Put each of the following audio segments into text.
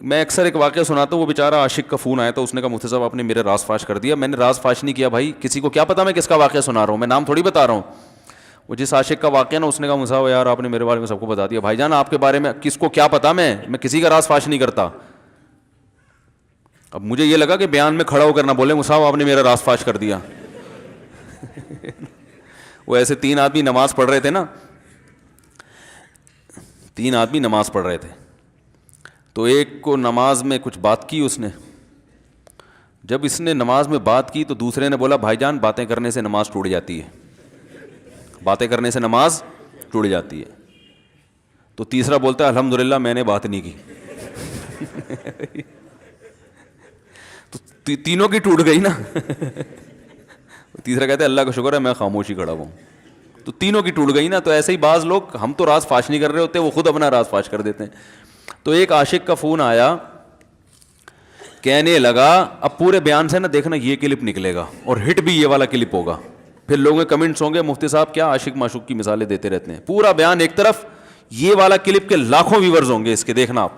میں اکثر ایک واقعہ سناتا ہوں, وہ بیچارہ عاشق کا فون آیا تو اس نے کہا مفتی صاحب آپ نے میرے راز فاش کر دیا. میں نے راز فاش نہیں کیا بھائی, کسی کو کیا پتا میں کس کا واقعہ سنا رہا ہوں, میں نام تھوڑی بتا رہا ہوں. وہ جس عاشق کا واقعہ نا, اس نے کہا مفتی صاحب یار آپ نے میرے بارے میں سب کو بتا دیا. بھائی جان آپ کے بارے میں کس کو کیا پتا, میں کسی کا راز فاش نہیں کرتا. اب مجھے یہ لگا کہ بیان میں کھڑا ہو کر نہ بولے مفتی صاحب آپ نے میرا راز فاش کر دیا. وہ ایسے 3 آدمی نماز پڑھ رہے تھے نا, 3 آدمی نماز پڑھ رہے تھے, تو ایک کو نماز میں کچھ بات کی اس نے. جب اس نے نماز میں بات کی تو دوسرے نے بولا بھائی جان باتیں کرنے سے نماز ٹوٹ جاتی ہے, باتیں کرنے سے نماز ٹوٹ جاتی ہے. تو تیسرا بولتا ہے الحمدللہ میں نے بات نہیں کی. تو تینوں کی ٹوٹ گئی نا. تیسرا کہتا ہے اللہ کا شکر ہے میں خاموشی کھڑا ہوں. تو تینوں کی ٹوٹ گئی نا. تو ایسے ہی بعض لوگ, ہم تو راز فاش نہیں کر رہے ہوتے, وہ خود اپنا راز فاش کر دیتے ہیں. تو ایک عاشق کا فون آیا, کہنے لگا اب پورے بیان سے نا دیکھنا یہ کلپ نکلے گا اور ہٹ بھی یہ والا کلپ ہوگا. پھر لوگوں کے کمنٹس ہوں گے مفتی صاحب کیا عاشق معشوق کی مثالیں دیتے رہتے ہیں. پورا بیان ایک طرف, یہ والا کلپ کے لاکھوں ویورز ہوں گے اس کے, دیکھنا آپ.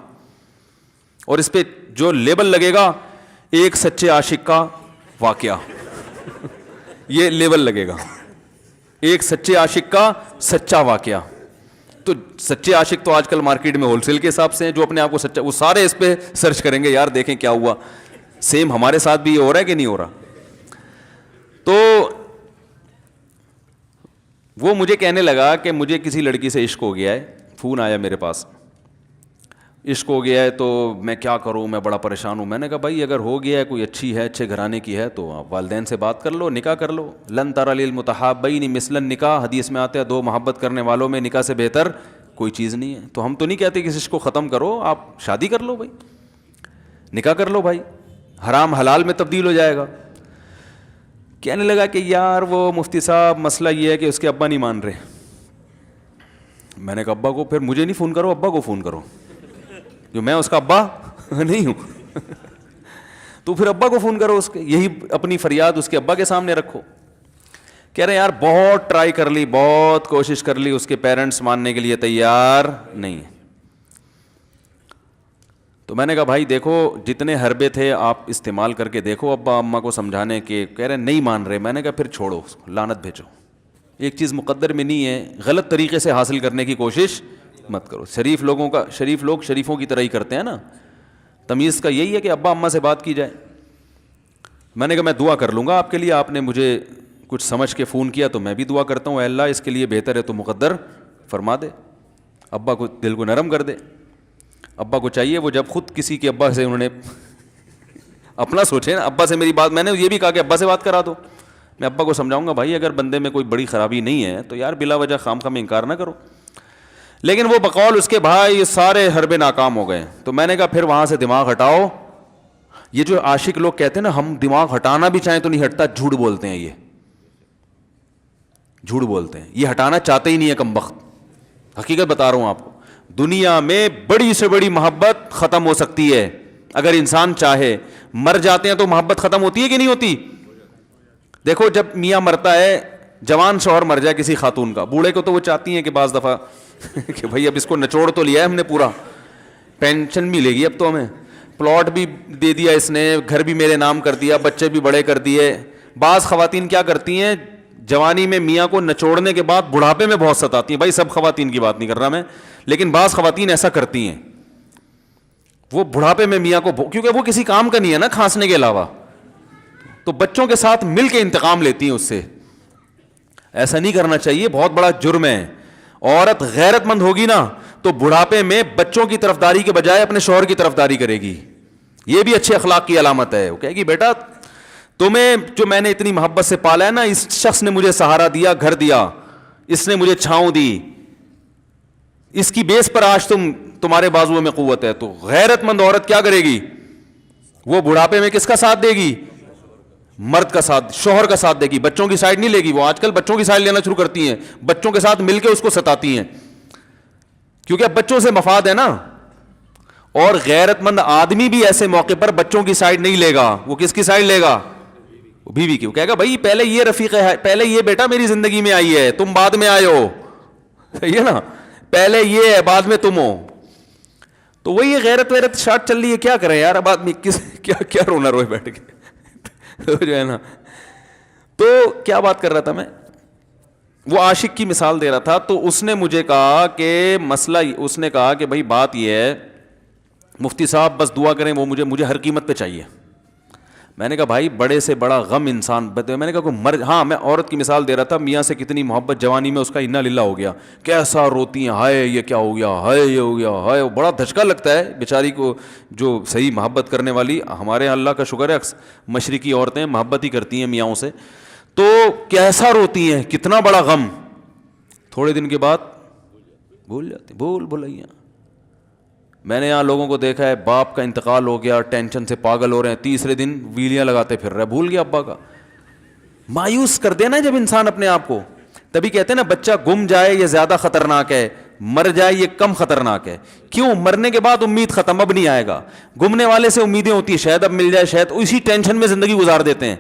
اور اس پہ جو لیبل لگے گا ایک سچے عاشق کا واقعہ, یہ لیبل لگے گا ایک سچے عاشق کا سچا واقعہ. تو سچے عاشق تو آج کل مارکیٹ میں ہول سیل کے حساب سے ہیں, جو اپنے آپ کو سچا, وہ سارے اس پہ سرچ کریں گے یار دیکھیں کیا ہوا. سیم ہمارے ساتھ بھی یہ ہو رہا ہے کہ نہیں ہو رہا. تو وہ مجھے کہنے لگا کہ مجھے کسی لڑکی سے عشق ہو گیا ہے, فون آیا میرے پاس, عشق ہو گیا ہے تو میں کیا کروں, میں بڑا پریشان ہوں. میں نے کہا بھائی اگر ہو گیا ہے, کوئی اچھی ہے, اچھے گھرانے کی ہے, تو آپ والدین سے بات کر لو, نکاح کر لو. لن تری للمتحابین مثل النکاح, حدیث میں آتا ہے 2 محبت کرنے والوں میں نکاح سے بہتر کوئی چیز نہیں ہے. تو ہم تو نہیں کہتے کہ اس کو ختم کرو, آپ شادی کر لو بھائی, نکاح کر لو بھائی, حرام حلال میں تبدیل ہو جائے گا. کہنے لگا کہ یار وہ مفتی صاحب مسئلہ یہ ہے کہ اس کے ابا نہیں مان رہے. میں نے کہا ابا کو, پھر مجھے نہیں فون کرو, ابا کو فون کرو, جو میں اس کا ابا نہیں ہوں. تو پھر ابا کو فون کرو, اس کے یہی اپنی فریاد اس کے ابا کے سامنے رکھو. کہہ رہے یار بہت ٹرائی کر لی, بہت کوشش کر لی, اس کے پیرنٹس ماننے کے لیے تیار نہیں ہیں. تو میں نے کہا بھائی دیکھو جتنے حربے تھے آپ استعمال کر کے دیکھو ابا اماں کو سمجھانے کے. کہہ رہے نہیں مان رہے. میں نے کہا پھر چھوڑو اس کو, لعنت بھیجو. ایک چیز مقدر میں نہیں ہے, غلط طریقے سے حاصل کرنے کی کوشش مت کرو. شریف لوگ شریفوں کی طرح ہی کرتے ہیں نا. تمیز کا یہی ہے کہ ابا اماں سے بات کی جائے. میں نے کہا میں دعا کر لوں گا آپ کے لیے, آپ نے مجھے کچھ سمجھ کے فون کیا تو میں بھی دعا کرتا ہوں, اے اللہ اس کے لیے بہتر ہے تو مقدر فرما دے, ابا کو دل کو نرم کر دے. ابا کو چاہیے وہ جب خود کسی کے ابا سے انہوں نے اپنا سوچے نا, ابا سے میری بات, میں نے یہ بھی کہا کہ ابا سے بات کرا دو. میں ابا کو سمجھاؤں گا بھائی اگر بندے میں کوئی بڑی خرابی نہیں ہے تو یار بلا وجہ خام خواہ انکار نہ کرو. لیکن وہ بقول اس کے بھائی یہ سارے حربے ناکام ہو گئے. تو میں نے کہا پھر وہاں سے دماغ ہٹاؤ. یہ جو عاشق لوگ کہتے ہیں نا ہم دماغ ہٹانا بھی چاہیں تو نہیں ہٹتا, جھوٹ بولتے ہیں, یہ جھوٹ بولتے ہیں, یہ ہٹانا چاہتے ہی نہیں ہے کمبخت. حقیقت بتا رہا ہوں آپ کو, دنیا میں بڑی سے بڑی محبت ختم ہو سکتی ہے اگر انسان چاہے. مر جاتے ہیں تو محبت ختم ہوتی ہے کہ نہیں ہوتی؟ دیکھو جب میاں مرتا ہے, جوان شوہر مر جائے کسی خاتون کا, بوڑھے کو تو وہ چاہتی ہیں کہ بعض دفعہ کہ بھائی اب اس کو نچوڑ تو لیا ہے ہم نے, پورا پینشن ملے گی اب تو ہمیں, پلاٹ بھی دے دیا اس نے, گھر بھی میرے نام کر دیا, بچے بھی بڑے کر دیے. بعض خواتین کیا کرتی ہیں, جوانی میں میاں کو نچوڑنے کے بعد بڑھاپے میں بہت ستاتی ہیں. بھائی سب خواتین کی بات نہیں کر رہا میں, لیکن بعض خواتین ایسا کرتی ہیں, وہ بڑھاپے میں میاں کو, کیونکہ وہ کسی کام کا نہیں ہے نا کھانسنے کے علاوہ, تو بچوں کے ساتھ مل کے انتقام لیتی ہیں اس سے. ایسا نہیں کرنا چاہیے, بہت بڑا جرم ہے. عورت غیرت مند ہوگی نا تو بڑھاپے میں بچوں کی طرفداری کے بجائے اپنے شوہر کی طرفداری کرے گی. یہ بھی اچھے اخلاق کی علامت ہے. وہ کہے گی بیٹا تمہیں جو میں نے اتنی محبت سے پالا ہے نا, اس شخص نے مجھے سہارا دیا, گھر دیا, اس نے مجھے چھاؤں دی, اس کی بیس پر آج تمہارے بازو میں قوت ہے. تو غیرت مند عورت کیا کرے گی, وہ بڑھاپے میں کس کا ساتھ دے گی, مرد کا ساتھ, شوہر کا ساتھ دے گی, بچوں کی سائڈ نہیں لے گی. وہ آج کل بچوں کی سائڈ لینا شروع کرتی ہیں, بچوں کے ساتھ مل کے اس کو ستاتی ہیں, کیونکہ اب بچوں سے مفاد ہے نا. اور غیرت مند آدمی بھی ایسے موقع پر بچوں کی سائڈ نہیں لے گا, وہ کس کی سائڈ لے گا, بیوی کی. وہ کہے گا بھائی پہلے یہ رفیق ہے, پہلے یہ بیٹا میری زندگی میں آئی ہے, تم بعد میں آئے ہو, صحیح ہے نا, پہلے یہ ہے بعد میں تم ہو. تو وہی غیرت ویرت شارٹ چل رہی ہے, کیا کریں یار, اب آدمی کیا رونا روئے بیٹھ کے تو جو ہے نا. تو کیا بات کر رہا تھا میں, وہ عاشق کی مثال دے رہا تھا. تو اس نے مجھے کہا کہ مسئلہ, اس نے کہا کہ بھائی بات یہ ہے مفتی صاحب بس دعا کریں, وہ مجھے ہر قیمت پہ چاہیے. میں نے کہا بھائی بڑے سے بڑا غم انسان, میں نے کہا کوئی ہاں میں عورت کی مثال دے رہا تھا, میاں سے کتنی محبت جوانی میں اس کا انا للہ ہو گیا, کیسا روتی ہیں, ہائے یہ کیا ہو گیا, ہائے یہ ہو گیا, ہائے, بڑا دھچکا لگتا ہے بیچاری کو جو صحیح محبت کرنے والی. ہمارے اللہ کا شکر ہے مشرقی عورتیں محبت ہی کرتی ہیں میاں سے, تو کیسا روتی ہیں, کتنا بڑا غم. تھوڑے دن کے بعد بھول جاتی, بھلائیاں. میں نے یہاں لوگوں کو دیکھا ہے, باپ کا انتقال ہو گیا, ٹینشن سے پاگل ہو رہے ہیں, تیسرے دن ویلیاں لگاتے پھر رہے, بھول گیا ابا کا. مایوس کر دینا جب انسان اپنے آپ کو. تبھی کہتے ہیں نا بچہ گم جائے یہ زیادہ خطرناک ہے, مر جائے یہ کم خطرناک ہے. کیوں؟ مرنے کے بعد امید ختم, اب نہیں آئے گا. گمنے والے سے امیدیں ہوتی ہیں شاید اب مل جائے, شاید اسی ٹینشن میں زندگی گزار دیتے ہیں.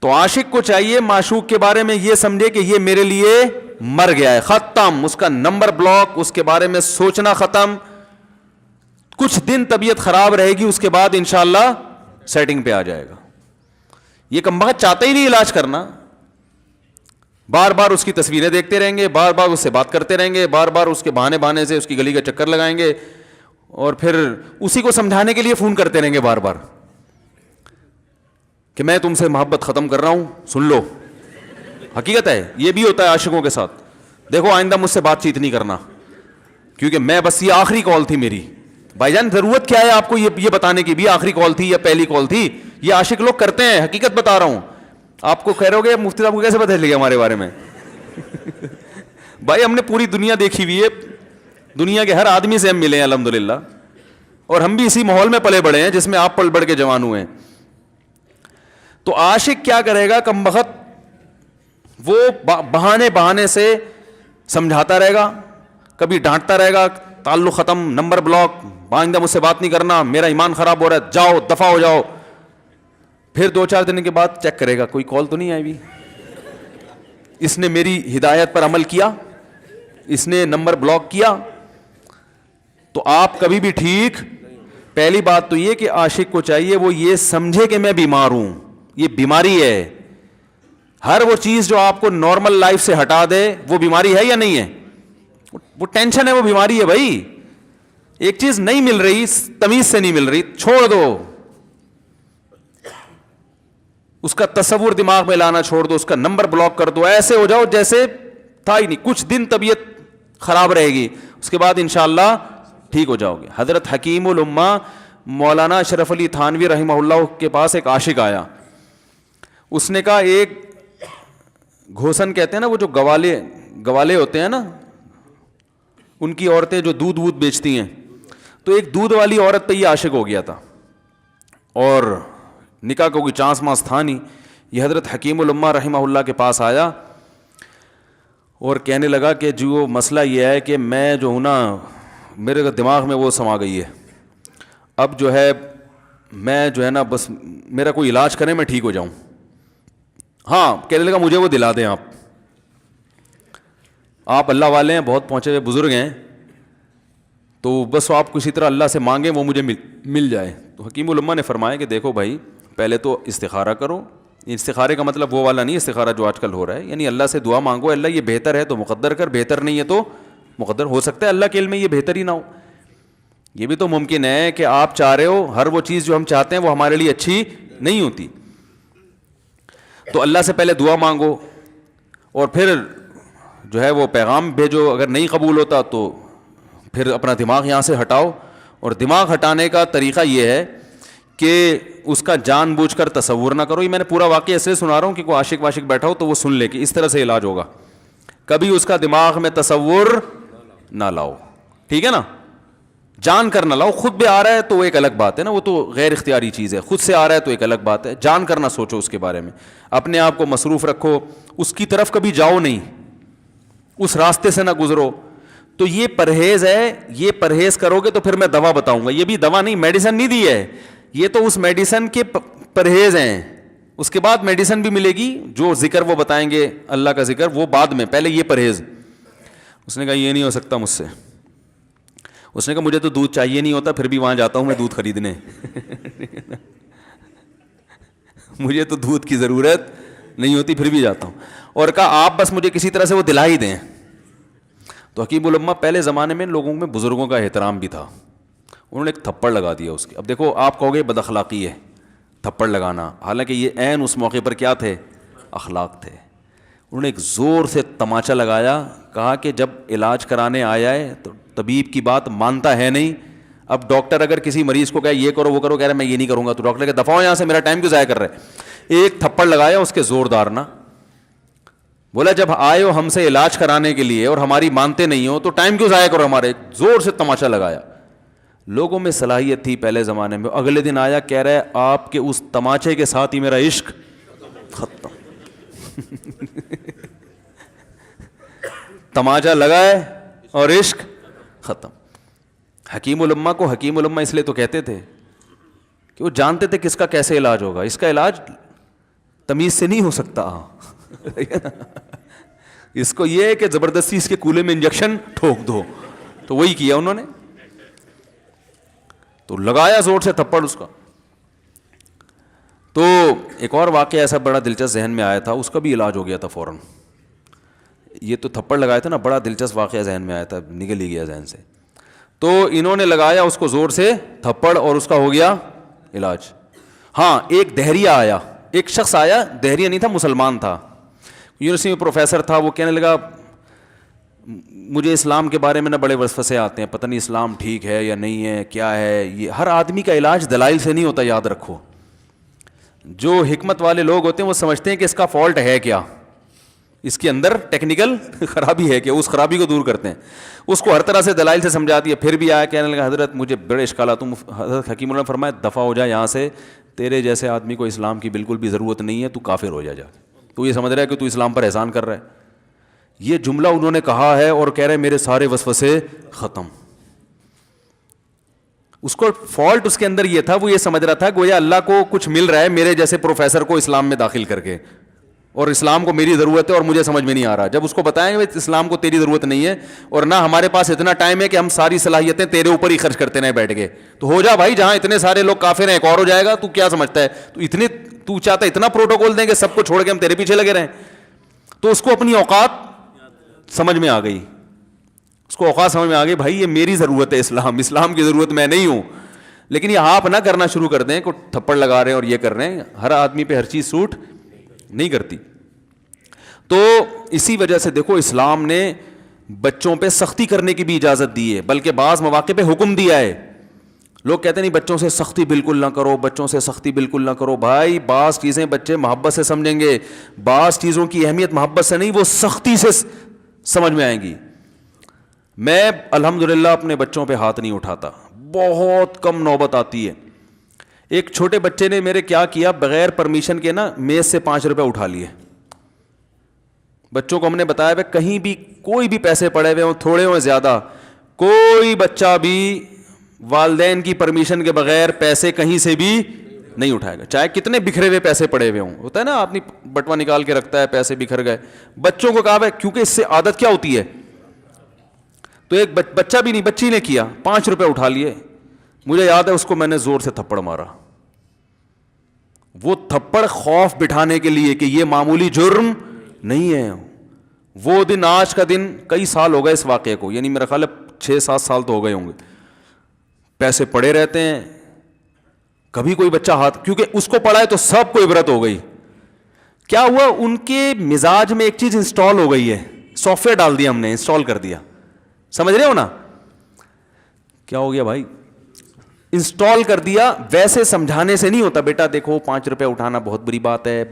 تو عاشق کو چاہیے معشوق کے بارے میں یہ سمجھے کہ یہ میرے لیے مر گیا ہے, ختم, اس کا نمبر بلاک, اس کے بارے میں سوچنا ختم. کچھ دن طبیعت خراب رہے گی, اس کے بعد انشاءاللہ سیٹنگ پہ آ جائے گا. یہ کمبخت چاہتا ہی نہیں علاج کرنا, بار بار اس کی تصویریں دیکھتے رہیں گے, بار بار اس سے بات کرتے رہیں گے, بار بار اس کے بہانے سے اس کی گلی کا چکر لگائیں گے, اور پھر اسی کو سمجھانے کے لیے فون کرتے رہیں گے بار بار کہ میں تم سے محبت ختم کر رہا ہوں, سن لو. حقیقت ہے, یہ بھی ہوتا ہے عاشقوں کے ساتھ. دیکھو آئندہ مجھ سے بات چیت نہیں کرنا, کیونکہ میں بس یہ آخری کال تھی میری. بھائی جان ضرورت کیا ہے آپ کو یہ بتانے کی بھی آخری کال تھی یا پہلی کال تھی؟ یہ عاشق لوگ کرتے ہیں, حقیقت بتا رہا ہوں. آپ کو کہہ رہے ہو گے مفتی صاحب کو کیسے پتہ چل گیا ہمارے بارے میں؟ بھائی ہم نے پوری دنیا دیکھی ہوئی ہے, دنیا کے ہر آدمی سے ہم ملے ہیں الحمدللہ, اور ہم بھی اسی ماحول میں پلے بڑے ہیں جس میں آپ پل بڑھ کے جوان ہوئے ہیں. تو عاشق کیا کرے گا کمبخت, وہ بہانے سے سمجھاتا رہے گا, کبھی ڈانٹتا رہے گا, تعلق ختم, نمبر بلاک, آئندہ مجھ سے بات نہیں کرنا, میرا ایمان خراب ہو رہا ہے, جاؤ دفع ہو جاؤ. پھر 2-4 دن کے بعد چیک کرے گا کوئی کال تو نہیں آئی بھی, اس نے میری ہدایت پر عمل کیا, اس نے نمبر بلاک کیا. تو آپ کبھی بھی ٹھیک. پہلی بات تو یہ کہ عاشق کو چاہیے وہ یہ سمجھے کہ میں بیمار ہوں, یہ بیماری ہے. ہر وہ چیز جو آپ کو نارمل لائف سے ہٹا دے وہ بیماری ہے یا نہیں ہے؟ وہ ٹینشن ہے, وہ بیماری ہے بھائی. ایک چیز نہیں مل رہی, تمیز سے نہیں مل رہی, چھوڑ دو, اس کا تصور دماغ میں لانا چھوڑ دو, اس کا نمبر بلاک کر دو, ایسے ہو جاؤ جیسے تھا ہی نہیں. کچھ دن طبیعت خراب رہے گی, اس کے بعد انشاءاللہ ٹھیک ہو جاؤ گے. حضرت حکیم الامہ مولانا اشرف علی تھانوی رحمہ اللہ کے پاس ایک عاشق آیا. اس نے کہا ایک گھوسن کہتے ہیں نا, وہ جو گوالے ہوتے ہیں نا, ان کی عورتیں جو دودھ بیچتی ہیں, تو ایک دودھ والی عورت پہ یہ عاشق ہو گیا تھا, اور نکاح کا کوئی چانس مانس تھا نہیں. یہ حضرت حکیم الامہ رحمہ اللہ کے پاس آیا اور کہنے لگا کہ جو مسئلہ یہ ہے کہ میں جو ہوں نا, میرے دماغ میں وہ سما گئی ہے, اب جو ہے میں جو ہے نا بس میرا کوئی علاج کریں میں ٹھیک ہو جاؤں. ہاں, کہنے لگا مجھے وہ دلا دیں آپ اللہ والے ہیں, بہت پہنچے ہوئے بزرگ ہیں, تو بس آپ کسی طرح اللہ سے مانگیں وہ مجھے مل جائے. تو حکیم الامہ نے فرمایا کہ دیکھو بھائی, پہلے تو استخارہ کرو. استخارے کا مطلب وہ والا نہیں استخارہ جو آج کل ہو رہا ہے, یعنی اللہ سے دعا مانگو, اللہ یہ بہتر ہے تو مقدر کر, بہتر نہیں ہے تو مقدر. ہو سکتا ہے اللہ کے علم میں یہ بہتر ہی نہ ہو, یہ بھی تو ممکن ہے کہ آپ چاہ رہے ہو ہر وہ چیز جو ہم چاہتے ہیں وہ ہمارے لیے اچھی نہیں ہوتی. تو اللہ سے پہلے دعا مانگو, اور پھر جو ہے وہ پیغام بھیجو. اگر نہیں قبول ہوتا تو پھر اپنا دماغ یہاں سے ہٹاؤ. اور دماغ ہٹانے کا طریقہ یہ ہے کہ اس کا جان بوجھ کر تصور نہ کرو. یہ میں نے پورا واقعہ اس لیے سنا رہا ہوں کہ کوئی عاشق واشق بیٹھا ہو تو وہ سن لے کہ اس طرح سے علاج ہوگا. کبھی اس کا دماغ میں تصور نہ لاؤ, ٹھیک ہے نا, جان کر نہ لاؤ. خود بھی آ رہا ہے تو وہ ایک الگ بات ہے نا, وہ تو غیر اختیاری چیز ہے. خود سے آ رہا ہے تو ایک الگ بات ہے, جان کر نہ سوچو اس کے بارے میں, اپنے آپ کو مصروف رکھو, اس کی طرف کبھی جاؤ نہیں, اس راستے سے نہ گزرو. تو یہ پرہیز ہے, یہ پرہیز کرو گے تو پھر میں دوا بتاؤں گا. یہ بھی دوا نہیں, میڈیسن نہیں دی ہے, یہ تو اس میڈیسن کے پرہیز ہیں. اس کے بعد میڈیسن بھی ملے گی, جو ذکر وہ بتائیں گے اللہ کا ذکر وہ بعد میں, پہلے یہ پرہیز. اس نے کہا یہ نہیں ہو سکتا مجھ سے. اس نے کہا مجھے تو دودھ چاہیے نہیں ہوتا، پھر بھی وہاں جاتا ہوں میں دودھ خریدنے مجھے تو دودھ کی ضرورت نہیں ہوتی پھر بھی جاتا ہوں. اور کہا آپ بس مجھے کسی طرح سے وہ دلا ہی دیں. تو حکیم الامہ پہلے زمانے میں لوگوں میں بزرگوں کا احترام بھی تھا. انہوں نے ایک تھپڑ لگا دیا اس کے. اب دیکھو آپ کہو گے بد اخلاقی ہے تھپڑ لگانا، حالانکہ یہ عین اس موقع پر کیا تھے؟ اخلاق تھے. انہوں نے ایک زور سے تماچا لگایا، کہا کہ جب علاج کرانے آیا ہے تو طبیب کی بات مانتا ہے نہیں. اب ڈاکٹر اگر کسی مریض کو کہے یہ کرو وہ کرو، کہہ رہا ہے میں یہ نہیں کروں گا، تو ڈاکٹر کہ دفعہ ہو یہاں سے، میرا ٹائم کیوں ضائع کر رہے. ایک تھپڑ لگایا اس کے زوردار نا. بولا جب آئے ہو ہم سے علاج کرانے کے لیے اور ہماری مانتے نہیں ہو تو ٹائم کیوں ضائع کرو ہمارے. زور سے تماچا لگایا. لوگوں میں صلاحیت تھی پہلے زمانے میں. اگلے دن آیا کہہ رہا ہے آپ کے اس تماچے کے ساتھ ہی میرا عشق ختم. تماچا لگائے اور عشق ختم. حکیم الامہ کو حکیم الامہ اس لیے تو کہتے تھے کہ وہ جانتے تھے کس کا کیسے علاج ہوگا. اس کا علاج تمیز سے نہیں ہو سکتا. اس کو یہ ہے کہ زبردستی اس کے کولے میں انجیکشن ٹھوک دو. تو وہی کیا انہوں نے. تو لگایا زور سے تھپڑ اس کا. تو ایک اور واقعہ ایسا بڑا دلچسپ ذہن میں آیا تھا, اس کا بھی علاج ہو گیا تھا فوراً. یہ تو تھپڑ لگایا تھا نا, بڑا دلچسپ واقعہ ذہن میں آیا تھا, نکل ہی گیا ذہن سے. تو انہوں نے لگایا اس کو زور سے تھپڑ اور اس کا ہو گیا علاج. ہاں ایک دہریہ آیا, ایک شخص آیا, دہریہ نہیں تھا مسلمان تھا, یونیورسٹی میں پروفیسر تھا. وہ کہنے لگا مجھے اسلام کے بارے میں نہ بڑے وسوسے آتے ہیں, پتہ نہیں اسلام ٹھیک ہے یا نہیں ہے, کیا ہے یہ. ہر آدمی کا علاج دلائل سے نہیں ہوتا, یاد رکھو. جو حکمت والے لوگ ہوتے ہیں وہ سمجھتے ہیں کہ اس کا فالٹ ہے کیا, اس کے اندر ٹیکنیکل خرابی ہے کہ اس خرابی کو دور کرتے ہیں. اس کو ہر طرح سے دلائل سے سمجھا دیا. پھر بھی آیا کہنے لگا حضرت مجھے بڑے اشکالات. حضرت حکیم اللہ نے فرمایا دفع ہو جا یہاں سے, تیرے جیسے آدمی کو اسلام کی بالکل بھی ضرورت نہیں ہے, تو کافر ہو جا. تو یہ سمجھ رہا ہے کہ تو اسلام پر احسان کر رہا ہے. یہ جملہ انہوں نے کہا ہے اور کہہ رہے میرے سارے وسوسے ختم. اس کو فالٹ اس کے اندر یہ تھا, وہ یہ سمجھ رہا تھا گویا اللہ کو کچھ مل رہا ہے میرے جیسے پروفیسر کو اسلام میں داخل کر کے, اور اسلام کو میری ضرورت ہے اور مجھے سمجھ میں نہیں آ رہا. جب اس کو بتائیں گے اسلام کو تیری ضرورت نہیں ہے اور نہ ہمارے پاس اتنا ٹائم ہے کہ ہم ساری صلاحیتیں تیرے اوپر ہی خرچ کرتے رہیں بیٹھ کے, تو ہو جا بھائی, جہاں اتنے سارے لوگ کافر ہیں ایک اور ہو جائے گا. تو کیا سمجھتا ہے تو چاہتا ہے اتنا پروٹوکول دیں کہ سب کو چھوڑ کے ہم تیرے پیچھے لگے رہیں. تو اس کو اپنی اوقات سمجھ میں آ گئی, اس کو اوقات سمجھ میں آ گئی, بھائی یہ میری ضرورت ہے اسلام کی ضرورت میں نہیں ہوں. لیکن یہ آپ نہ کرنا شروع کر دیں کہ تھپڑ لگا رہے ہیں اور یہ کر رہے ہیں. ہر آدمی پہ ہر چیز سوٹ نہیں کرتی. تو اسی وجہ سے دیکھو اسلام نے بچوں پہ سختی کرنے کی بھی اجازت دی ہے, بلکہ بعض مواقع پہ حکم دیا ہے. لوگ کہتے نہیں بچوں سے سختی بالکل نہ کرو, بچوں سے سختی بالکل نہ کرو. بھائی بعض چیزیں بچے محبت سے سمجھیں گے, بعض چیزوں کی اہمیت محبت سے نہیں, وہ سختی سے سمجھ میں آئیں گی. میں الحمدللہ اپنے بچوں پہ ہاتھ نہیں اٹھاتا, بہت کم نوبت آتی ہے. ایک چھوٹے بچے نے میرے کیا کیا, بغیر پرمیشن کے نا میز سے 5 روپے اٹھا لیے. بچوں کو ہم نے بتایا ہے کہیں بھی کوئی بھی پیسے پڑے ہوئے ہوں, تھوڑے ہوں زیادہ, کوئی بچہ بھی والدین کی پرمیشن کے بغیر پیسے کہیں سے بھی نہیں اٹھائے گا, چاہے کتنے بکھرے ہوئے پیسے پڑے ہوئے ہوں. ہوتا ہے نا آدمی بٹوا نکال کے رکھتا ہے, پیسے بکھر گئے. بچوں کو کہا ہے کیونکہ اس سے عادت کیا ہوتی ہے. تو ایک بچہ بھی نہیں, بچی نے کیا, 5 روپے اٹھا لیے. مجھے یاد ہے اس کو میں نے زور سے تھپڑ مارا. وہ تھپڑ خوف بٹھانے کے لیے کہ یہ معمولی جرم نہیں ہے. وہ دن آج کا دن کئی سال ہو گئے اس واقعے کو, یعنی میرا خیال ہے 6-7 سال تو ہو گئے ہوں گے. پیسے پڑے رہتے ہیں, کبھی کوئی بچہ ہاتھ, کیونکہ اس کو پڑا ہے تو سب کو عبرت ہو گئی. کیا ہوا, ان کے مزاج میں ایک چیز انسٹال ہو گئی ہے, سافٹ ویئر ڈال دیا ہم نے, انسٹال کر دیا. سمجھ رہے ہو نا کیا ہو گیا بھائی, انسٹال کر دیا. ویسے سمجھانے سے نہیں ہوتا, بیٹا دیکھو 5 روپے اٹھانا بہت بری بات ہے.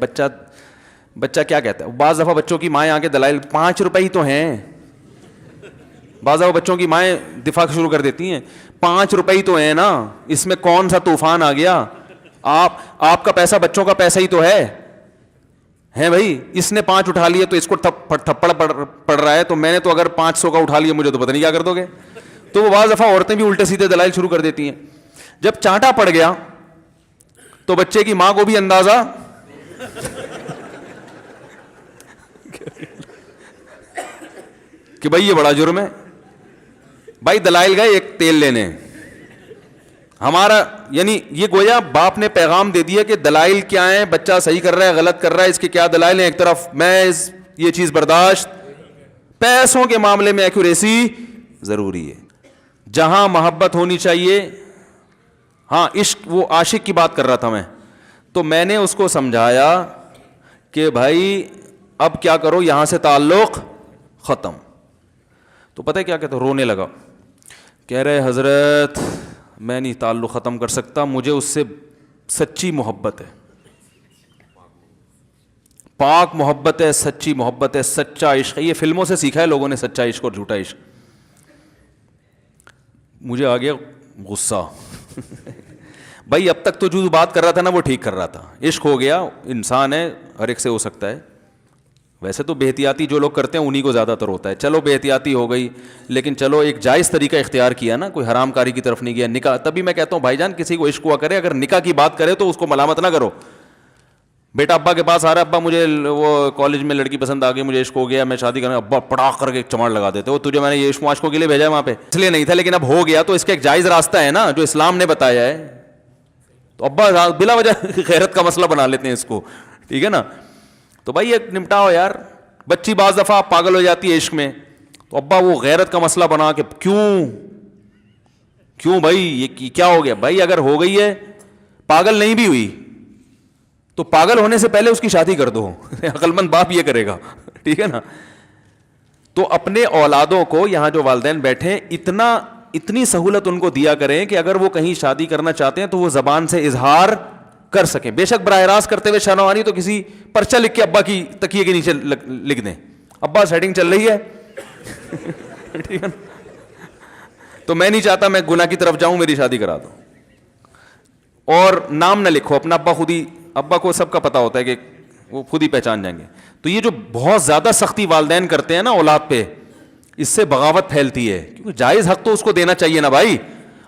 بچہ کیا کہتا ہے, بعض دفعہ بچوں کی مائیں آ کے دلائل 5 روپے ہی تو ہیں. بعض دفعہ بچوں کی مائیں دفاع شروع کر دیتی ہیں, 5 روپے ہی تو ہیں نا, اس میں کون سا طوفان آ گیا. آپ کا پیسہ بچوں کا پیسہ ہی تو ہے بھائی. اس نے 5 اٹھا لیے تو اس کو تھپڑ پڑ رہا ہے, تو میں نے تو اگر 500 کا اٹھا لیا مجھے تو پتہ نہیں کیا کر دو گے. تو وہ بعض دفعہ عورتیں بھی الٹے سیدھے دلائل شروع کر دیتی ہیں. جب چانٹا پڑ گیا تو بچے کی ماں کو بھی اندازہ کہ بھائی یہ بڑا جرم ہے, بھائی دلائل گئے ایک تیل لینے, ہمارا یعنی یہ گویا باپ نے پیغام دے دیا کہ دلائل کیا ہیں, بچہ صحیح کر رہا ہے غلط کر رہا ہے, اس کے کیا دلائل ہیں, ایک طرف میں یہ چیز برداشت. پیسوں کے معاملے میں ایکوریسی ضروری ہے, جہاں محبت ہونی چاہیے. ہاں عشق, وہ عاشق کی بات کر رہا تھا میں, تو میں نے اس کو سمجھایا کہ بھائی اب کیا کرو, یہاں سے تعلق ختم. تو پتہ ہے کیا کہتا, رونے لگا, کہہ رہے حضرت میں نہیں تعلق ختم کر سکتا, مجھے اس سے سچی محبت ہے, پاک محبت ہے, سچی محبت ہے, سچا عشق ہے. یہ فلموں سے سیکھا ہے لوگوں نے سچا عشق اور جھوٹا عشق. مجھے آ گیا غصہ. بھائی اب تک تو جو بات کر رہا تھا نا وہ ٹھیک کر رہا تھا, عشق ہو گیا, انسان ہے, ہر ایک سے ہو سکتا ہے. ویسے تو بے احتیاطی جو لوگ کرتے ہیں انہی کو زیادہ تر ہوتا ہے. چلو بے احتیاطی ہو گئی, لیکن چلو ایک جائز طریقہ اختیار کیا نا, کوئی حرام کاری کی طرف نہیں گیا. نکاح, تبھی میں کہتا ہوں بھائی جان کسی کو عشق ہوا کرے, اگر نکاح کی بات کرے تو اس کو ملامت نہ کرو. بیٹا ابا کے پاس آ رہا ہے, ابا مجھے وہ کالج میں لڑکی پسند آ گئی, مجھے عشق ہو گیا, میں شادی کرنا, ابا پڑاخ کر کے چماڑ لگا دیتے, وہ تجھے میں نے یہ عشق معاشقوں کے لیے بھیجا ہے وہاں پہ, اس لیے نہیں تھا, لیکن اب ہو گیا تو اس کا ایک جائز راستہ ہے نا جو اسلام نے بتایا ہے. تو ابا بلا وجہ غیرت کا مسئلہ بنا لیتے ہیں اس کو, ٹھیک ہے نا. تو بھائی ایک نمٹاؤ یار. بچی بعض دفعہ پاگل ہو جاتی ہے عشق میں, تو ابا وہ غیرت کا مسئلہ بنا کے کیوں بھائی یہ کیا ہو گیا. بھائی اگر ہو گئی ہے, پاگل نہیں بھی ہوئی تو پاگل ہونے سے پہلے اس کی شادی کر دو. عقل مند باپ یہ کرے گا, ٹھیک ہے نا. تو اپنے اولادوں کو, یہاں جو والدین بیٹھے, اتنی سہولت ان کو دیا کریں کہ اگر وہ کہیں شادی کرنا چاہتے ہیں تو وہ زبان سے اظہار کر سکیں. بے شک براہ راست کرتے ہوئے شرم آنی تو کسی پرچہ لکھ کے ابا کی تکیے کے نیچے لکھ دیں, ابا سیٹنگ چل رہی ہے, ٹھیک ہے نا. تو میں نہیں چاہتا میں گناہ کی طرف جاؤں, میری شادی کرا دو. اور نام نہ لکھو اپنا, ابا خود ہی, ابا کو سب کا پتا ہوتا ہے کہ وہ خود ہی پہچان جائیں گے. تو یہ جو بہت زیادہ سختی والدین کرتے ہیں نا اولاد پہ, اس سے بغاوت پھیلتی ہے, کیونکہ جائز حق تو اس کو دینا چاہیے نا بھائی.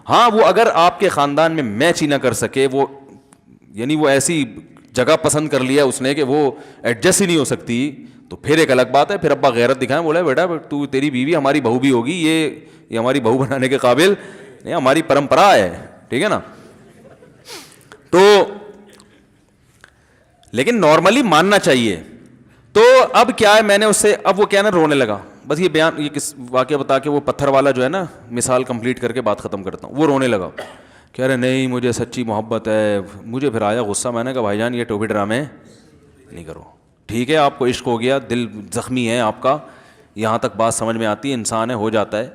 ہاں وہ اگر آپ کے خاندان میں میچ ہی نہ کر سکے, وہ یعنی وہ ایسی جگہ پسند کر لیا اس نے کہ وہ ایڈجسٹ ہی نہیں ہو سکتی, تو پھر ایک الگ بات ہے. پھر ابا غیرت دکھائیں, بولا بیٹا تو تیری بیوی ہماری بہو بھی ہوگی, یہ ہماری بہو بنانے کے قابل نہیں, ہماری پرمپرا ہے, ٹھیک ہے نا. تو لیکن نارملی ماننا چاہیے. تو اب کیا ہے, میں نے اس سے, اب وہ کیا نا رونے لگا. بس یہ بیان, یہ کس واقعہ بتا کے وہ پتھر والا جو ہے نا مثال کمپلیٹ کر کے بات ختم کرتا ہوں. وہ رونے لگا, کہہ رہے نہیں مجھے سچی محبت ہے. مجھے پھر آیا غصہ, میں نے کہا بھائی جان یہ ٹوپی ڈرامے نہیں کرو. ٹھیک ہے آپ کو عشق ہو گیا, دل زخمی ہے آپ کا, یہاں تک بات سمجھ میں آتی ہے, انسان ہے, ہو جاتا ہے,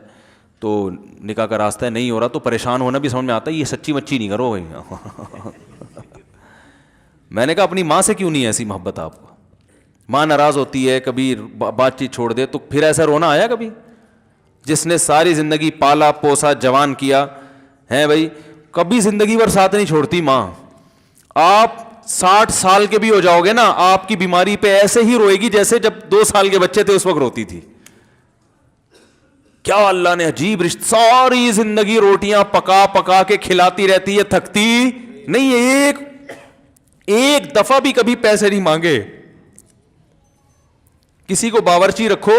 تو نکاح کا راستہ ہے, نہیں ہو رہا تو پریشان ہونا بھی سمجھ میں آتا ہے, یہ سچی مچی نہیں کرو بھائی. میں نے کہا اپنی ماں سے کیوں نہیں ایسی محبت آپ کو, ماں ناراض ہوتی ہے, کبھی بات چیت چھوڑ دے تو پھر ایسا رونا آیا کبھی؟ جس نے ساری زندگی پالا پوسا جوان کیا ہے بھائی, کبھی زندگی بھر ساتھ نہیں چھوڑتی ماں. آپ 60 سال کے بھی ہو جاؤ گے نا, آپ کی بیماری پہ ایسے ہی روئے گی جیسے جب 2 سال کے بچے تھے اس وقت روتی تھی. کیا اللہ نے عجیب رشتہ, ساری زندگی روٹیاں پکا پکا کے کھلاتی رہتی ہے, تھکتی نہیں ہے, ایک دفعہ بھی کبھی پیسے نہیں مانگے. کسی کو باورچی رکھو,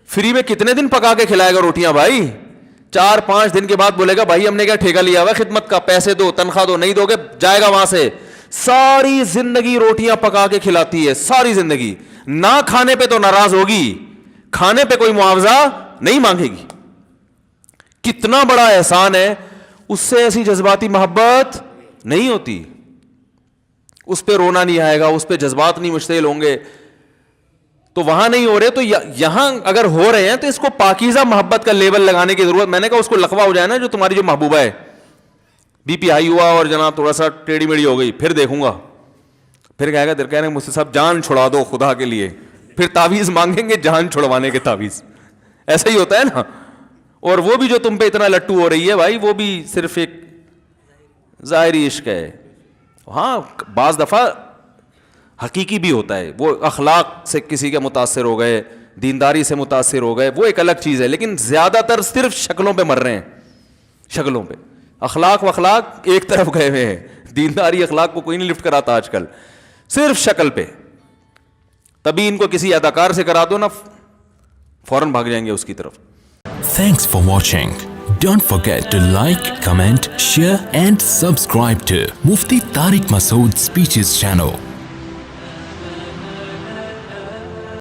فری میں کتنے دن پکا کے کھلائے گا روٹیاں بھائی؟ 4-5 دن کے بعد بولے گا بھائی ہم نے کیا ٹھیکہ لیا ہوا خدمت کا, پیسے دو, تنخواہ دو, نہیں دو گے جائے گا وہاں سے. ساری زندگی روٹیاں پکا کے کھلاتی ہے, ساری زندگی. نہ کھانے پہ تو ناراض ہوگی, کھانے پہ کوئی معاوضہ نہیں مانگے گی. کتنا بڑا احسان ہے, اس سے ایسی جذباتی محبت نہیں ہوتی. اس پہ رونا نہیں آئے گا, اس پہ جذبات نہیں مشتعل ہوں گے. تو وہاں نہیں ہو رہے تو یہاں اگر ہو رہے ہیں تو اس کو پاکیزہ محبت کا لیبل لگانے کی ضرورت. میں نے کہا اس کو لقبہ ہو جائے نا جو تمہاری جو محبوبہ ہے, بی پی ہائی ہوا اور جناب تھوڑا سا ٹیڑھی میڑھی ہو گئی, پھر دیکھوں گا, پھر کہے گا دل کہنے مجھ سے صاحب جان چھڑا دو خدا کے لیے, پھر تعویذ مانگیں گے جان چھڑوانے کے تعویذ. ایسا ہی ہوتا ہے نا. اور وہ بھی جو تم پہ اتنا لٹو ہو رہی ہے بھائی, وہ بھی صرف ایک ظاہری عشق ہے. ہاں بعض دفعہ حقیقی بھی ہوتا ہے, وہ اخلاق سے کسی کے متاثر ہو گئے, دینداری سے متاثر ہو گئے, وہ ایک الگ چیز ہے. لیکن زیادہ تر صرف شکلوں پہ مر رہے ہیں, شکلوں پہ. اخلاق و اخلاق ایک طرف گئے ہوئے ہیں, دینداری اخلاق کو کوئی نہیں لفٹ کراتا آج کل, صرف شکل پہ. تبھی ان کو کسی اداکار سے کرا دو نا, فوراً بھاگ جائیں گے اس کی طرف. Thanks for watching. Don't forget to like, comment, share and subscribe to Mufti Tariq Masood Speeches channel.